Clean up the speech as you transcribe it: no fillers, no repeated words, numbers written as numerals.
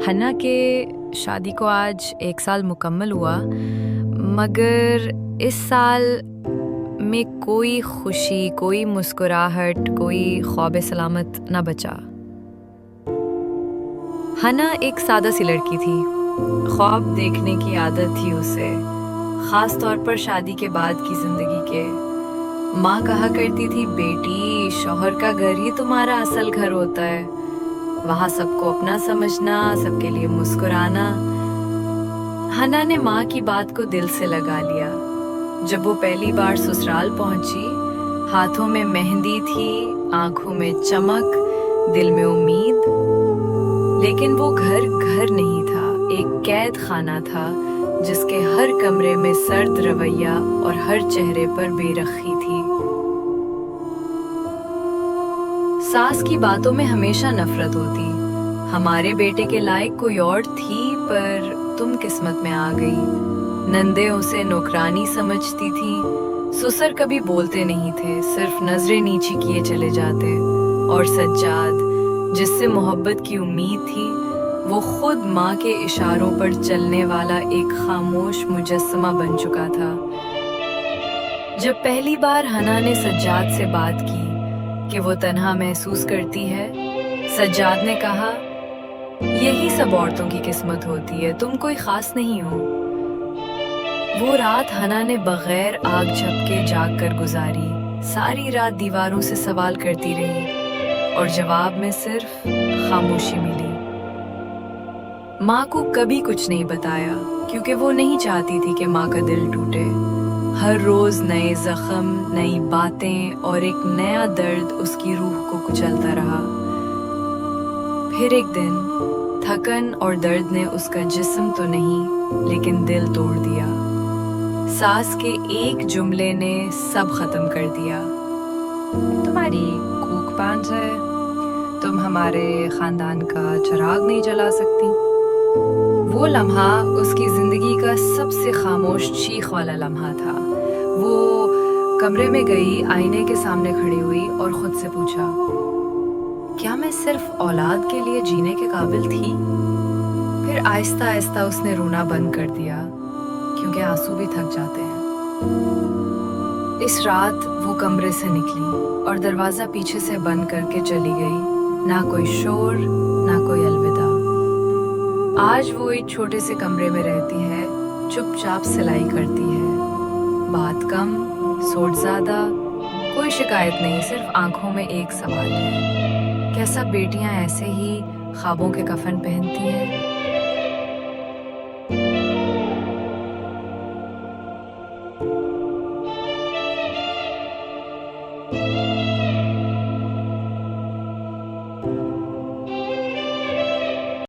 हन्ना के शादी को आज 1 साल मुकम्मल हुआ, मगर इस साल में कोई खुशी, कोई मुस्कुराहट, कोई ख्वाब सलामत ना बचा। हन्ना एक सादा सी लड़की थी। ख्वाब देखने की आदत थी उसे, खास तौर पर शादी के बाद की जिंदगी के। माँ कहा करती थी, बेटी, शौहर का घर ही तुम्हारा असल घर होता है। वहाँ सबको अपना समझना, सबके लिए मुस्कुराना। हन्ना ने माँ की बात को दिल से लगा लिया। जब वो पहली बार ससुराल पहुंची, हाथों में मेहंदी थी, आंखों में चमक, दिल में उम्मीद। लेकिन वो घर घर नहीं था, एक कैद खाना था जिसके हर कमरे में सर्द रवैया और हर चेहरे पर बेरखी थी। सास की बातों में हमेशा नफरत होती। हमारे बेटे के लायक कोई और थी, पर तुम किस्मत में आ गई। नंदे उसे नौकरानी समझती थी। ससुर कभी बोलते नहीं थे, सिर्फ नजरें नीची किए चले जाते। और सज्जाद, जिससे मोहब्बत की उम्मीद थी, वो खुद माँ के इशारों पर चलने वाला एक खामोश मुजस्समा बन चुका था। जब पहली बार हन्ना ने सज्जाद से बात की कि वो तन्हा महसूस करती है, सज्जाद ने कहा, यही सब औरतों की किस्मत होती है, तुम कोई खास नहीं हो। वो रात हन्ना ने बगैर आग झपके जाग कर गुजारी। सारी रात दीवारों से सवाल करती रही और जवाब में सिर्फ खामोशी मिली। माँ को कभी कुछ नहीं बताया, क्योंकि वो नहीं चाहती थी कि माँ का दिल टूटे। हर रोज नए जख्म, नई बातें और एक नया दर्द उसकी रूह को कुचलता रहा। फिर एक दिन थकन और दर्द ने उसका जिस्म तो नहीं, लेकिन दिल तोड़ दिया। सास के एक जुमले ने सब खत्म कर दिया। तुम्हारी कूक पांच है, तुम हमारे खानदान का चिराग नहीं जला सकती। वो लम्हा उसकी जिंदगी का सबसे खामोश चीख वाला लम्हा था। वो कमरे में गई, आईने के सामने खड़ी हुई और खुद से पूछा, क्या मैं सिर्फ औलाद के लिए जीने के काबिल थी? फिर आहिस्ता आहिस्ता उसने रोना बंद कर दिया, क्योंकि आंसू भी थक जाते हैं। इस रात वो कमरे से निकली और दरवाजा पीछे से बंद करके चली गई। ना कोई शोर, ना कोई अलविदा। आज वो एक छोटे से कमरे में रहती है, चुपचाप सिलाई करती है। बात कम, सोच ज्यादा, कोई शिकायत नहीं, सिर्फ आंखों में एक सवाल है, क्या सब बेटियां ऐसे ही ख्वाबों के कफन पहनती हैं?